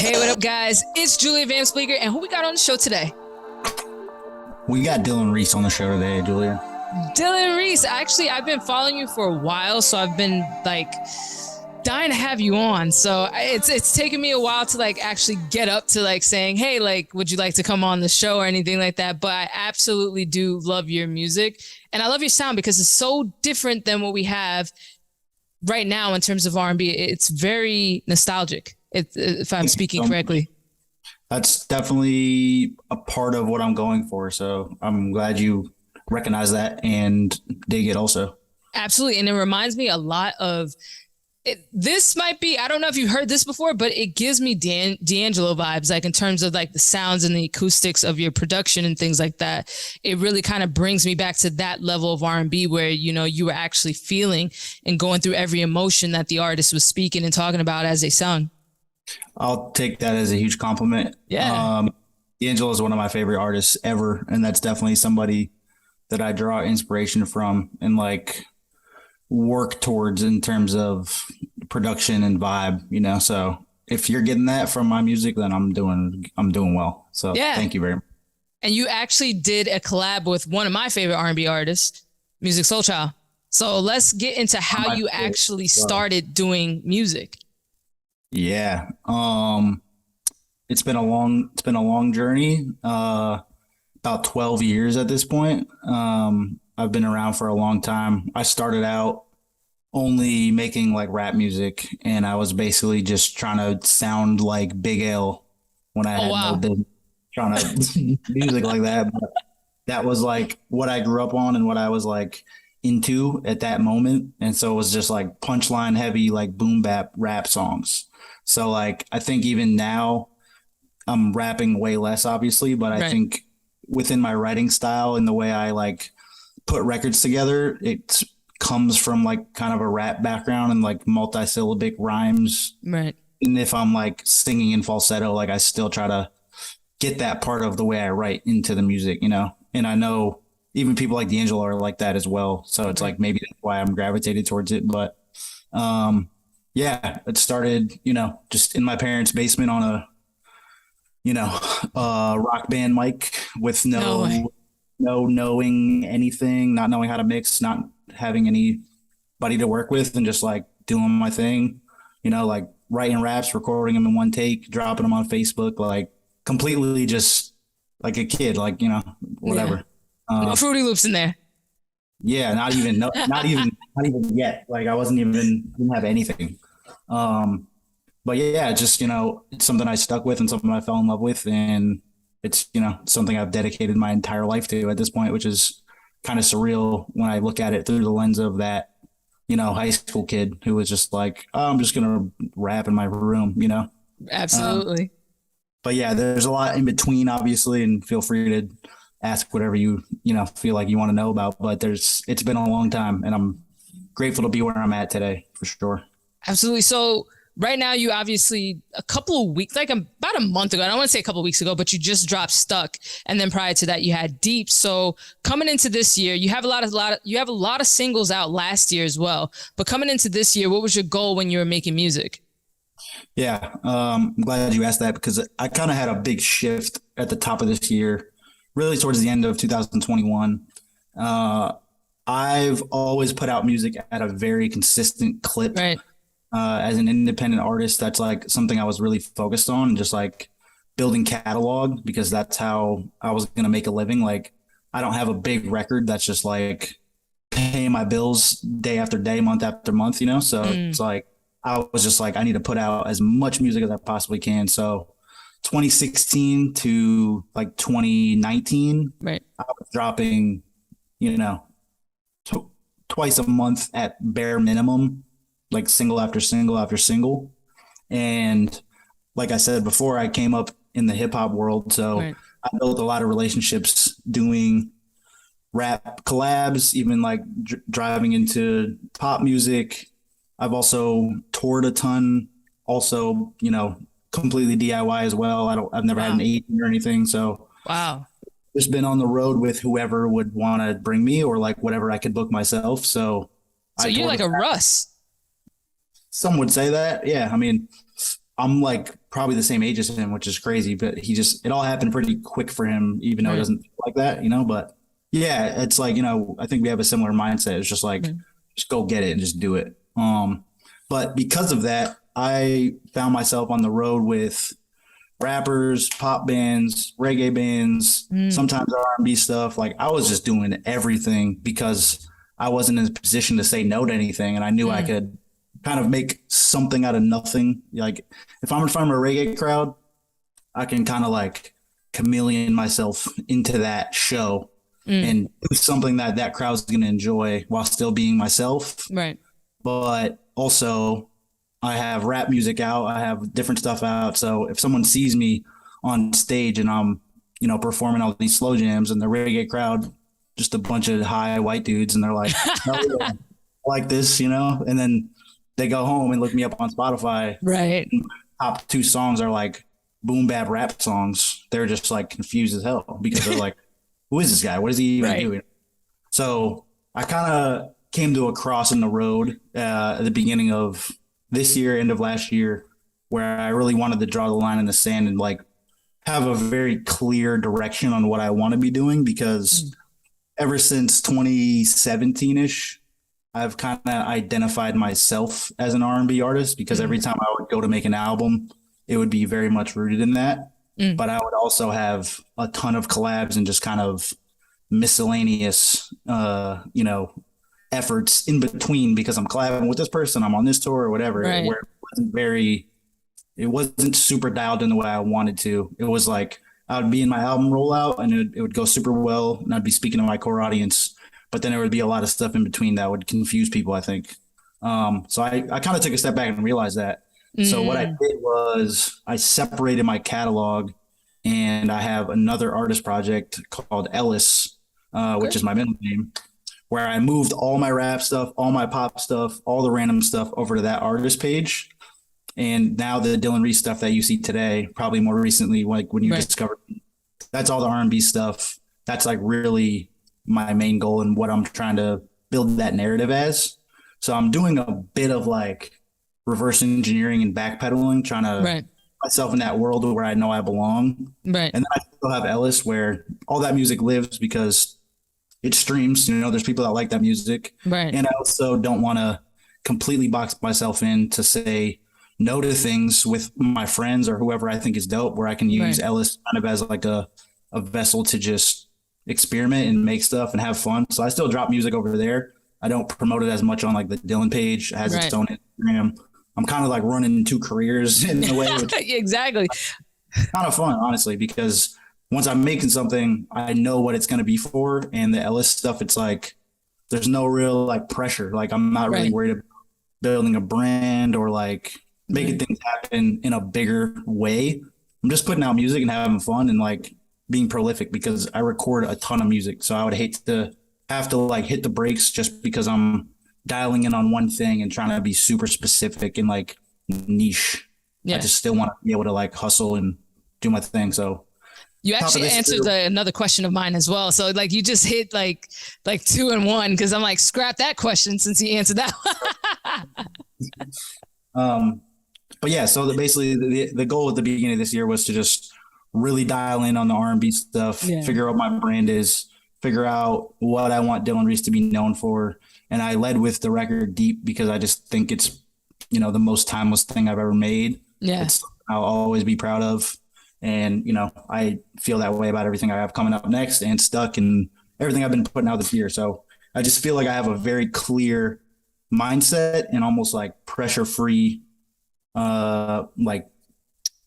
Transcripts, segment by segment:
Hey, what up, guys? It's Julia Vamps, and who we got on the show today? We got Dylan Reese on the show today, Julia. Dylan Reese. Actually, I've been following you for a while, so I've been like dying to have you on. So it's taken me a while to like actually get up to like saying, hey, like, would you like to come on the show or anything like that? But I absolutely do love your music, and I love your sound because it's so different than what we have right now in terms of R&B. It's very nostalgic, if I'm speaking correctly. That's definitely a part of what I'm going for. So I'm glad you recognize that and dig it also. Absolutely. And it reminds me a lot of this might be, I don't know if you've heard this before, but it gives me DAngelo vibes, like in terms of like the sounds and the acoustics of your production and things like that. It really kind of brings me back to that level of R&B where, you know, you were actually feeling and going through every emotion that the artist was speaking and talking about as they sung. I'll take that as a huge compliment. Yeah. DAngelo is one of my favorite artists ever. And that's definitely somebody that I draw inspiration from and like work towards in terms of production and vibe, you know. So if you're getting that from my music, then I'm doing well. So Yeah. Thank you very much. And you actually did a collab with one of my favorite R&B artists, Music Soul Child. So let's get into how you actually started doing music. Yeah. It's been a long journey. About 12 years at this point. I've been around for a long time. I started out only making like rap music, and I was basically just trying to sound like Big L when I had no business trying to music like that. But that was like what I grew up on and what I was like into at that moment. And so it was just like punchline heavy, like boom bap rap songs. So like I think even now I'm rapping way less, obviously, but I think within my writing style and the way I like put records together, it comes from like kind of a rap background and like multi-syllabic rhymes. Right. And if I'm like singing in falsetto, like I still try to get that part of the way I write into the music, you know? And I know even people like DAngelo are like that as well. So it's like maybe that's why I'm gravitated towards it. But yeah, it started, you know, just in my parents' basement on a, you know, rock band mic with no knowing anything, not knowing how to mix, not having anybody to work with, and just like doing my thing, you know, like writing raps, recording them in one take, dropping them on Facebook, like completely just like a kid, like, you know, whatever. No Fruity Loops in there. Yeah, not even yet. Like I didn't have anything. But yeah, just, you know, it's something I stuck with and something I fell in love with. And it's, you know, something I've dedicated my entire life to at this point, which is kind of surreal when I look at it through the lens of that, you know, high school kid who was just like, oh, I'm just going to rap in my room, you know? Absolutely. But yeah, there's a lot in between, obviously, and feel free to ask whatever you know, feel like you want to know about. But it's been a long time, and I'm grateful to be where I'm at today, for sure. Absolutely. So right now, you obviously a couple of weeks, like about a month ago, I don't want to say a couple of weeks ago, but you just dropped Stuck. And then prior to that, you had Deep. So coming into this year, you have a lot of singles out last year as well. But coming into this year, what was your goal when you were making music? Yeah, I'm glad you asked that because I kind of had a big shift at the top of this year, really towards the end of 2021. I've always put out music at a very consistent clip. Right. As an independent artist, that's like something I was really focused on, just like building catalog, because that's how I was going to make a living. Like I don't have a big record that's just like paying my bills day after day, month after month, you know? So it's like, I was just like, I need to put out as much music as I possibly can. So 2016 to like 2019, I was dropping, you know, twice a month at bare minimum, like single after single after single. And like I said before, I came up in the hip hop world. So I built a lot of relationships doing rap collabs, even like driving into pop music. I've also toured a ton, also, you know, completely DIY as well. I've never had an agent or anything. So just been on the road with whoever would want to bring me, or like whatever I could book myself. So you're like a Russ. Some would say that. Yeah. I mean, I'm like probably the same age as him, which is crazy, but it all happened pretty quick for him, even though it Right. doesn't feel like that, but yeah, it's like, I think we have a similar mindset. It's just like, Right. just go get it and just do it. But because of that, I found myself on the road with rappers, pop bands, reggae bands, Mm. sometimes R&B stuff. Like I was just doing everything because I wasn't in a position to say no to anything, and I knew I Mm. could kind of make something out of nothing. Like if I'm in front of a reggae crowd, I can kind of like chameleon myself into that show Mm. and do something that that crowd's going to enjoy while still being myself. Right. But also, I have rap music out, I have different stuff out. So if someone sees me on stage and I'm, performing all these slow jams and the reggae crowd, just a bunch of high white dudes, and they're like, "Oh, yeah, I like this," and then they go home and look me up on Spotify. Right. Top two songs are like boom bap rap songs. They're just like confused as hell because they're like, "Who is this guy? What is he even Right. doing?" So I kind of came to a cross in the road at the beginning of this year, end of last year, where I really wanted to draw the line in the sand and like have a very clear direction on what I want to be doing, because Mm. ever since 2017 ish, I've kind of identified myself as an R&B artist, because Mm. every time I would go to make an album, it would be very much rooted in that. Mm. But I would also have a ton of collabs and just kind of miscellaneous, efforts in between, because I'm collabing with this person, I'm on this tour or whatever, Right. where it wasn't super dialed in the way I wanted to. It was like I would be in my album rollout and it would go super well, and I'd be speaking to my core audience, but then there would be a lot of stuff in between that would confuse people, I think. So I kind of took a step back and realized that. So what I Mm. did was I separated my catalog, and I have another artist project called Ellis, which Okay. is my middle name, where I moved all my rap stuff, all my pop stuff, all the random stuff over to that artist page. And now the Dylan Reese stuff that you see today, probably more recently, like when you Right. discovered, that's all the R&B stuff. That's like really my main goal and what I'm trying to build that narrative as. So I'm doing a bit of like reverse engineering and backpedaling, trying to Right. myself in that world where I know I belong. Right. And then I still have Ellis, where all that music lives because it streams. There's people that like that music. Right. And I also don't want to completely box myself in to say no to things with my friends or whoever I think is dope, where I can use Right. Ellis kind of as like a vessel to just experiment and make stuff and have fun. So I still drop music over there. I don't promote it as much on like the Dylan page. It has its Right. own Instagram. I'm kind of like running two careers in a way, which is Exactly. kind of fun, honestly, because once I'm making something, I know what it's going to be for. And the Ellis stuff, it's like, there's no real like pressure. Like I'm not really Right. worried about building a brand or like making Right. things happen in a bigger way. I'm just putting out music and having fun and like being prolific, because I record a ton of music. So I would hate to have to like hit the brakes just because I'm dialing in on one thing and trying to be super specific and like niche. I Yeah. just still want to be able to like hustle and do my thing. So You top of actually this answered another question of mine as well. So like you just hit like two in one, because I'm like, scrap that question since you answered that one. um but yeah, so basically the goal at the beginning of this year was to just really dial in on the R&B stuff, Yeah. figure out what my brand is, figure out what I want Dylan Reese to be known for. And I led with the record Deep because I just think it's, the most timeless thing I've ever made. Yeah. It's I'll always be proud of. And, I feel that way about everything I have coming up next and Stuck and everything I've been putting out this year. So I just feel like I have a very clear mindset and almost like pressure free, like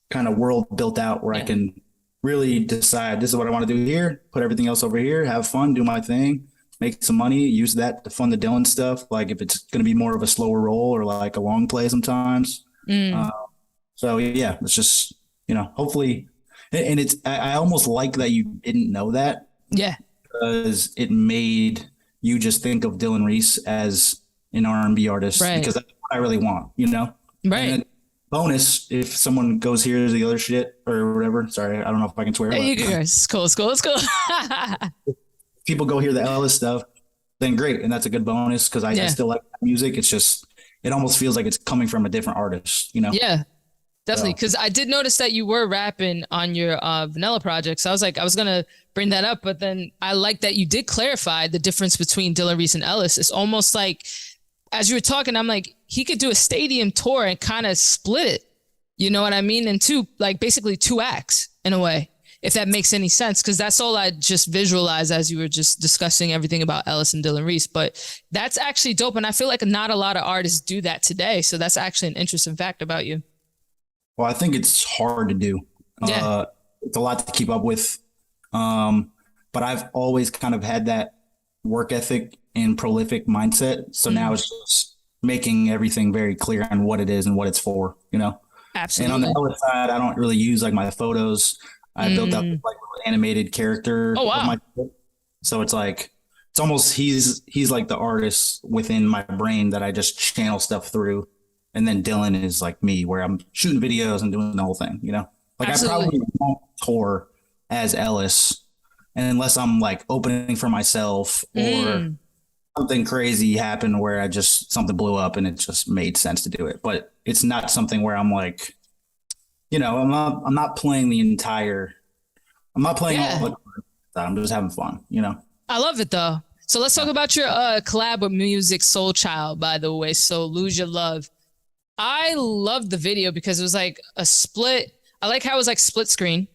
kind of world built out where I Yeah. can really decide this is what I want to do here, put everything else over here, have fun, do my thing, make some money, use that to fund the Dylan stuff. Like if it's going to be more of a slower roll or like a long play sometimes. Mm. So yeah, it's just, hopefully, and I almost like that you didn't know that, Yeah. because it made you just think of Dylan Reese as an R&B artist, Right. because that's what I really want, And Right. then bonus, if someone goes here's the other shit or whatever. Sorry, I don't know if I can swear. Hey, But it's cool. It's cool. It's cool. people go hear the Ellis stuff, then great, and that's a good bonus because I Yeah. still like music. It's just it almost feels like it's coming from a different artist, Yeah. Definitely, So because I did notice that you were rapping on your Vanilla project. So I was like, I was gonna bring that up, but then I like that you did clarify the difference between Dylan Reese and Ellis. It's almost like as you were talking, I'm like, he could do a stadium tour and kind of split it. You know what I mean? And two, like basically two acts in a way, if that makes any sense. Cause that's all I just visualized as you were just discussing everything about Ellis and Dylan Reese. But that's actually dope. And I feel like not a lot of artists do that today. So that's actually an interesting fact about you. well, I think it's hard to do. Yeah. It's a lot to keep up with. But I've always kind of had that work ethic and prolific mindset. So now Mm, it's just making everything very clear on what it is and what it's for, you know? And on the absolutely. other side, I don't really use like my photos. I built up Mm. like an animated character Oh, of wow. my, so it's like, it's almost, he's like the artist within my brain that I just channel stuff through. And then Dylan is like me, where I'm shooting videos and doing the whole thing, you know? Like I Absolutely. probably won't tour as Ellis unless I'm like opening for myself or Mm. something crazy happened where I just something blew up and it just made sense to do it. But it's not something where I'm like, I'm not playing the entire I'm not playing all Yeah. the cards. I'm just having fun, you know. I love it though. So let's talk Yeah. about your collab with Music Soul Child, by the way. So Lose Your Love. I loved the video because it was like a split. I like how it was like split screen,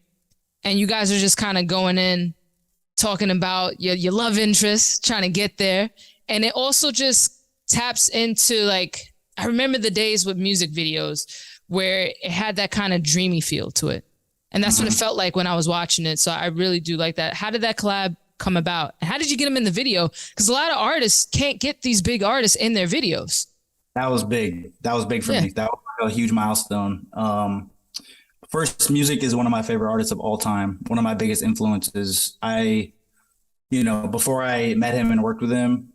and you guys are just kind of going in, talking about your love interest, trying to get there, and it also just taps into like I remember the days with music videos where it had that kind of dreamy feel to it, and that's what it Mhm. felt like when I was watching it. So I really do like that. How did that collab come about? And how did you get them in the video? Because a lot of artists can't get these big artists in their videos. That was big. That was big for Yeah. me. That was like a huge milestone. First, music is one of my favorite artists of all time. One of my biggest influences. Before I met him and worked with him,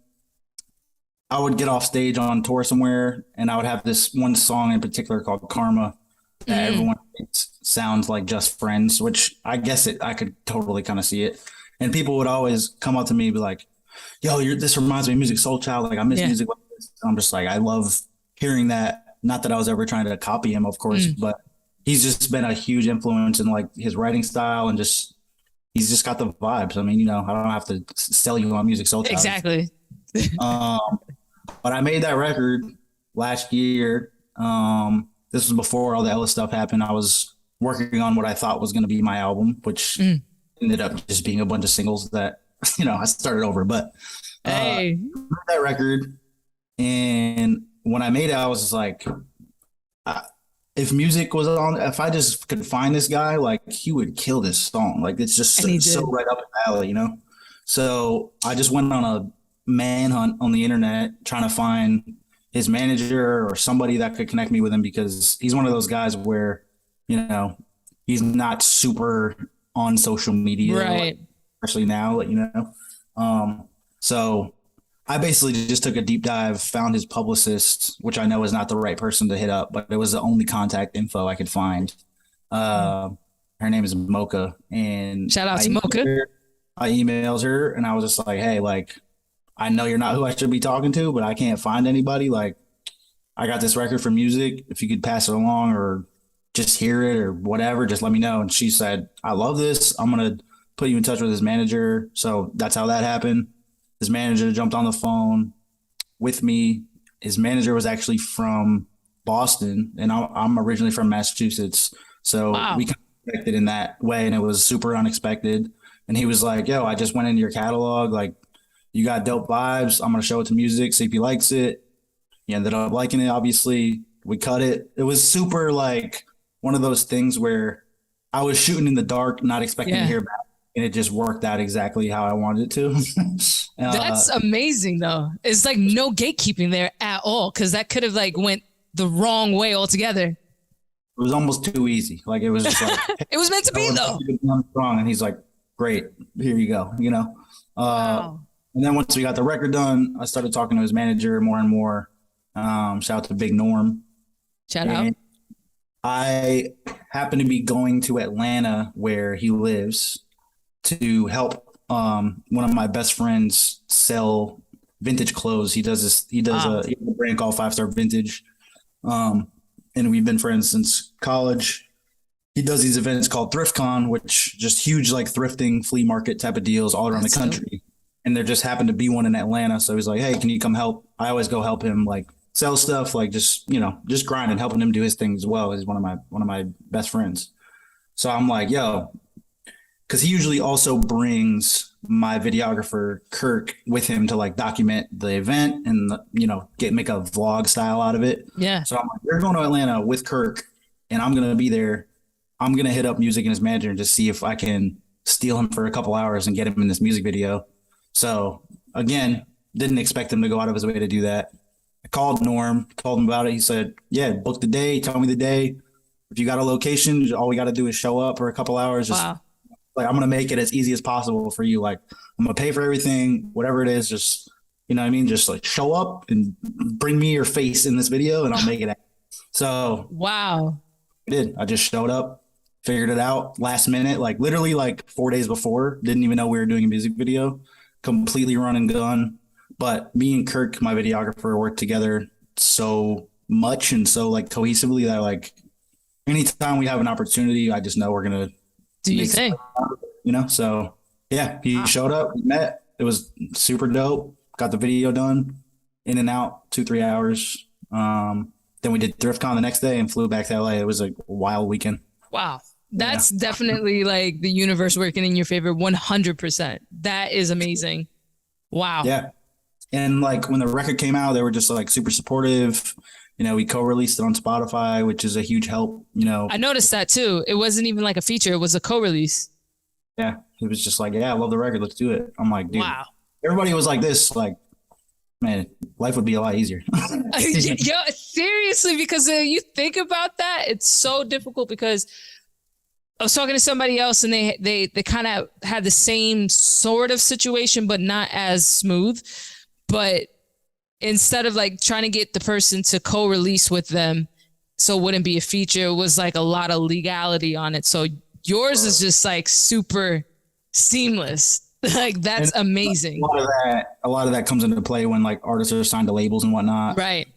I would get off stage on tour somewhere and I would have this one song in particular called Karma that Mm. everyone thinks sounds like Just Friends, which I could totally kind of see it. And people would always come up to me and be like, yo, this reminds me of Music Soul Child. Like I miss Yeah. music like this. I'm just like, I love hearing that. Not that I was ever trying to copy him, of course, Mm. but he's just been a huge influence in like his writing style and just he's just got the vibes. I mean, I don't have to sell you on Music Soul Child. Exactly. Um, but I made that record last year. This was before all the Ellis stuff happened. I was working on what I thought was going to be my album, which Mm. ended up just being a bunch of singles that I started over. But Hey. that record, and when I made it, I was just like, uh, if music was on, if I just could find this guy, like he would kill this song. Like it's just And he so did. right up his alley. So I just went on a manhunt on the internet trying to find his manager or somebody that could connect me with him because he's one of those guys where, you know, he's not super on social media, like, Right. especially now, so I basically just took a deep dive, found his publicist, which I know is not the right person to hit up, but it was the only contact info I could find. Uh, Her name is Mocha, and Shout out to Mocha. I emailed her, and I was just like, "Hey, like, I know you're not who I should be talking to, but I can't find anybody. Like, I got this record for music. If you could pass it along or just hear it or whatever, just let me know." And she said, "I love this. I'm gonna put you in touch with his manager." So that's how that happened. His manager jumped on the phone with me. His manager was actually from Boston, and I'm originally from Massachusetts. So we Wow. kind of connected in that way, and it was super unexpected. And he was like, "Yo, I just went into your catalog. Like, you got dope vibes. I'm gonna show it to music, see if he likes it." He ended up liking it. Obviously, we cut it. It was super like one of those things where I was shooting in the dark, not expecting to Yeah. hear back, and it just worked out exactly how I wanted it to. That's uh, amazing though. It's like no gatekeeping there at all because that could have like went the wrong way altogether. It was almost too easy. Like it was just like, It was meant to I be would though. strong, and he's like, "Great, here you go." Uh, Wow. and then once we got the record done, I started talking to his manager more and more. Shout out to Big Norm. Shout out. And I happened to be going to Atlanta where he lives to help one of my best friends sell vintage clothes. He does Wow. a brand called 5 Star Vintage. Um, and we've been friends since college. He does these events called ThriftCon, which just huge like thrifting flea market type of deals all around the country. Dope. And there just happened to be one in Atlanta. So he's like, hey, can you come help? I always go help him like sell stuff, like just, just grinding, helping him do his thing as well. He's one of my best friends. So I'm like, yo, because he usually also brings my videographer Kirk with him to like document the event and make a vlog style out of it. Yeah. So I'm like, we're going to Atlanta with Kirk, and I'm gonna be there. I'm gonna hit up Music and his manager and just see if I can steal him for a couple hours and get him in this music video. So again, didn't expect him to go out of his way to do that. I called Norm, told him about it. He said, yeah, book the day, tell me the day. If you got a location, all we got to do is show up for a couple hours. Just wow. Like, I'm going to make it as easy as possible for you. Like, I'm going to pay for everything, whatever it is. Just, you know what I mean? Just like show up and bring me your face in this video and I'll make it happen. So wow. I did. I just showed up, figured it out last minute, like literally like 4 days before. Didn't even know we were doing a music video. Completely run and gun. But me and Kirk, my videographer, worked together so much and so like cohesively that like anytime we have an opportunity, I just know we're gonna do your thing. So yeah, he showed up, we met. It was super dope. Got the video done, in and out, 2-3 hours. Then we did ThriftCon the next day and flew back to LA. It was a wild weekend. Wow. That's definitely like the universe working in your favor 100%. That is amazing. Wow. Yeah. And like when the record came out, they were just like super supportive. We co-released it on Spotify, which is a huge help. I noticed that too. It wasn't even like a feature. It was a co-release. Yeah. It was just like, yeah, I love the record. Let's do it. I'm like, dude, wow. Everybody was like this, like, man, life would be a lot easier. Yo, seriously, because you think about that, it's so difficult because I was talking to somebody else and they kind of had the same sort of situation, but not as smooth. But instead of like trying to get the person to co-release with them, so it wouldn't be a feature, it was like a lot of legality on it. So yours is just like super seamless. Like that's amazing. A lot of that comes into play when like artists are signed to labels and whatnot. Right.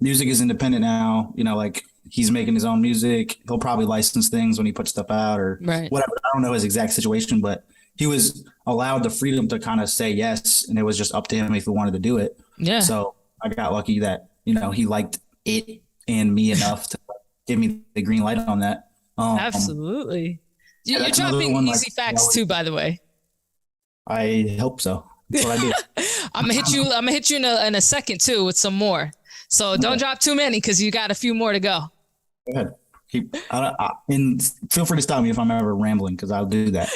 Music is independent now. Like he's making his own music. He'll probably license things when he puts stuff out or whatever. I don't know his exact situation, but he was allowed the freedom to kind of say yes, and it was just up to him if he wanted to do it. Yeah. So I got lucky that he liked it and me enough to give me the green light on that. Absolutely. You're dropping easy facts too, by the way. I hope so. That's what I do. I'm gonna hit you in a second too with some more. So don't drop too many because you got a few more to go. Go ahead. And feel free to stop me if I'm ever rambling because I'll do that.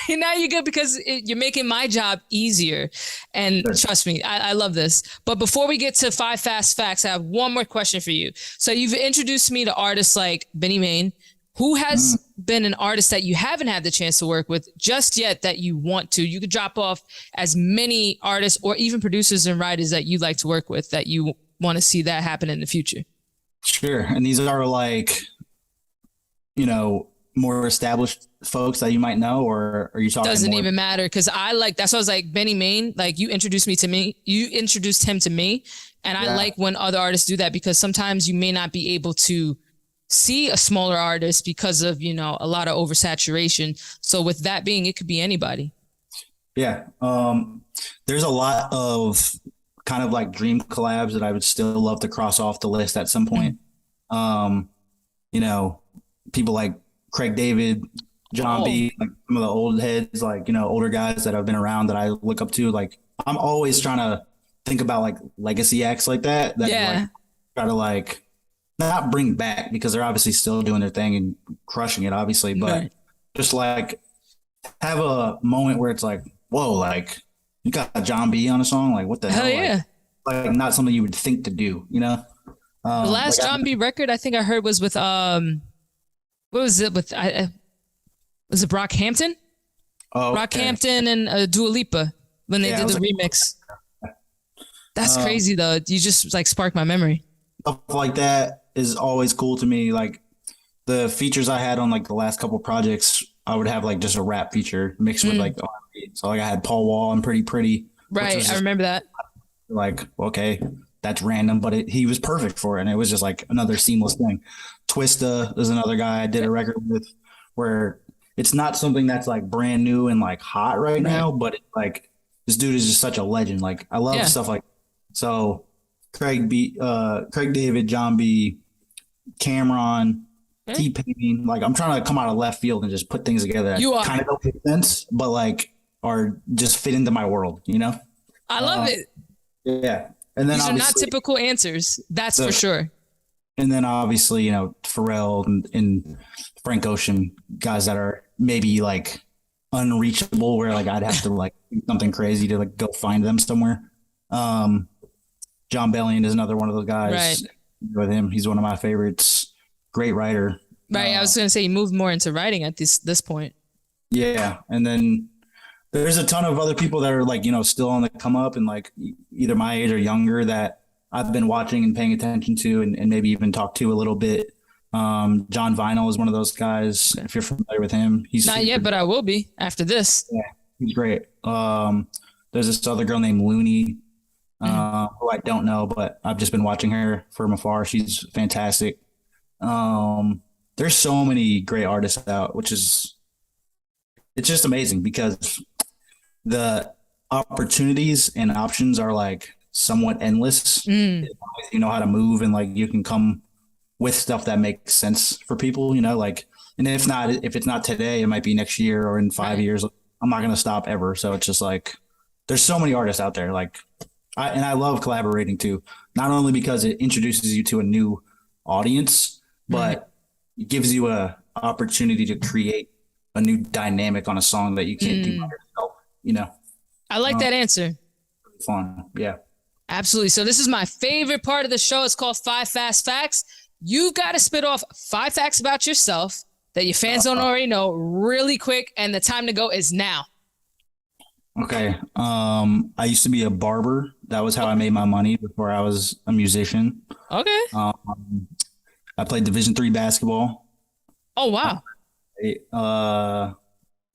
Now you're good because you're making my job easier. And trust me, I love this. But before we get to 5 fast facts, I have one more question for you. So you've introduced me to artists like Benny Main. Who has been an artist that you haven't had the chance to work with just yet that you want to? You could drop off as many artists or even producers and writers that you'd like to work with that you want to see that happen in the future. Sure. And these are like, more established folks that you might know, or are you talking? Doesn't even matter because that's why I was like Benny Main. Like you introduced him to me, and I like when other artists do that because sometimes you may not be able to see a smaller artist because of a lot of oversaturation. So with that being, it could be anybody. Yeah, there's a lot of kind of like dream collabs that I would still love to cross off the list at some point. People like Craig David, John B, like some of the old heads, like, older guys that have been around that I look up to. Like, I'm always trying to think about like legacy acts like that like, try to like not bring back because they're obviously still doing their thing and crushing it, obviously, but just like have a moment where it's like, whoa, like you got John B on a song. Like, what the hell? Yeah. Like not something you would think to do, The last John B record I think I heard was with, what was it with? Was it Brockhampton? Oh, okay. Brockhampton and Dua Lipa when they did the remix. That's crazy though. You just like sparked my memory. Stuff like that is always cool to me. Like the features I had on like the last couple projects, I would have like just a rap feature mixed with like R&B. So like I had Paul Wall and Pretty. Right, I remember that. Like, okay, that's random, but he was perfect for it. And it was just like another seamless thing. Twista is another guy I did a record with where it's not something that's like brand new and like hot right now, but it's like this dude is just such a legend. Like I love stuff like so Craig David, John B, Cameron, T-Pain. Like I'm trying to come out of left field and just put things together that kind of don't make sense, but like are just fit into my world, you know? I love it. Yeah. And then these are not typical answers. That's for sure. And then obviously, you know, Pharrell and Frank Ocean, guys that are maybe like unreachable where like I'd have to like do something crazy to like go find them somewhere. John Bellion is another one of those guys. Right. With him, he's one of my favorites. Great writer. Right. I was going to say you moved more into writing at this point. Yeah. And then there's a ton of other people that are like, you know, still on the come up and like either my age or younger that I've been watching and paying attention to and maybe even talked to a little bit. John Vinyl is one of those guys. If you're familiar with him, he's not yet, but I will be after this. Yeah, he's great. There's this other girl named Looney, who I don't know, but I've just been watching her from afar. She's fantastic. There's so many great artists out, it's just amazing because the opportunities and options are like somewhat endless. You know how to move and like you can come with stuff that makes sense for people, you know, like, and if it's not today, it might be next year or in 5 years. I'm not going to stop ever. So it's just like, there's so many artists out there. Like I love collaborating too, not only because it introduces you to a new audience, but it gives you a opportunity to create a new dynamic on a song that you can't do by yourself, you know? I like that answer. Fun. Yeah. Absolutely. So this is my favorite part of the show. It's called 5 Fast Facts. You've got to spit off 5 facts about yourself that your fans don't already know really quick. And the time to go is now. Okay. I used to be a barber. That was how I made my money before I was a musician. Okay. I played Division III basketball. Oh, wow.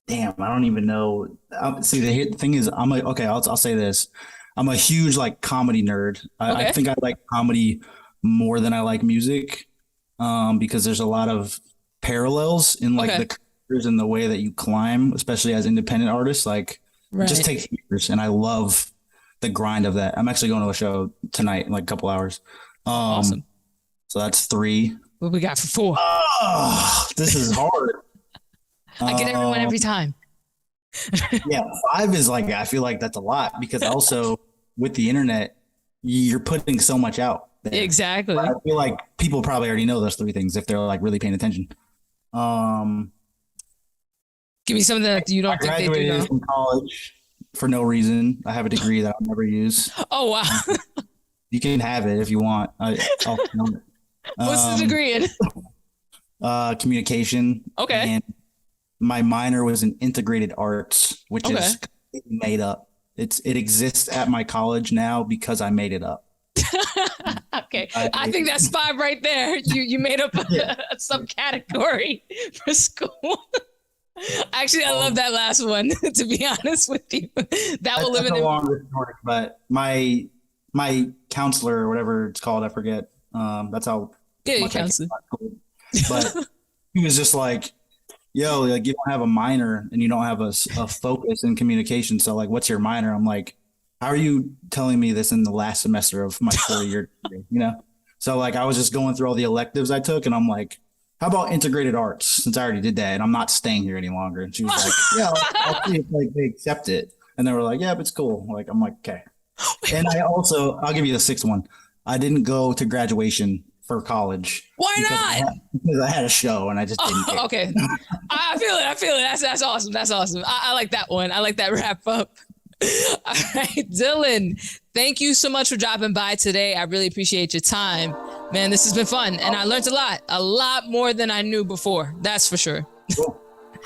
Damn, I don't even know. See, the thing is, I'll say this. I'm a huge like comedy nerd. I think I like comedy more than I like music, because there's a lot of parallels in like the careers and the way that you climb, especially as independent artists. Like it just takes years, and I love the grind of that. I'm actually going to a show tonight in like a couple hours. Awesome. So that's 3. What we got for 4? Oh, this is hard. I get everyone every time. Yeah, 5 is like, I feel like that's a lot because also with the internet, you're putting so much out there. Exactly. I feel like people probably already know those 3 things if they're like really paying attention. Give me something that you don't think they do know. I graduated from college for no reason. I have a degree that I'll never use. Oh, wow. You can have it if you want. I'll What's the degree in? Communication. Okay. And my minor was in integrated arts, which is made up. It exists at my college now because I made it up. Okay. I think that's 5 right there. You made up a subcategory for school. Actually, I love that last one, to be honest with you. That will limit it. Longer story, but my counselor or whatever it's called, I forget. That's how. Yeah, your counselor. But he was just like, yo, like you don't have a minor and you don't have a focus in communication. So like, what's your minor? I'm like, how are you telling me this in the last semester of my 4-year degree, you know? So like, I was just going through all the electives I took and I'm like, how about integrated arts? Since I already did that and I'm not staying here any longer. And she was like, yeah, I'll see if like they accept it. And they were like, yeah, but it's cool. Like, I'm like, okay. And I'll give you the 6th one. I didn't go to graduation for college. Why not? Because I had a show and I just didn't care. Okay. I feel it. That's awesome. That's awesome. I like that one. I like that wrap up. All right, Dylan, thank you so much for dropping by today. I really appreciate your time. Man, this has been fun. And I learned a lot more than I knew before. That's for sure. Cool.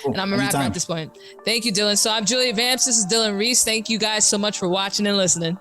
And I'm a rapper at this point. Thank you, Dylan. So I'm Julia Vamps. This is Dylan Reese. Thank you guys so much for watching and listening.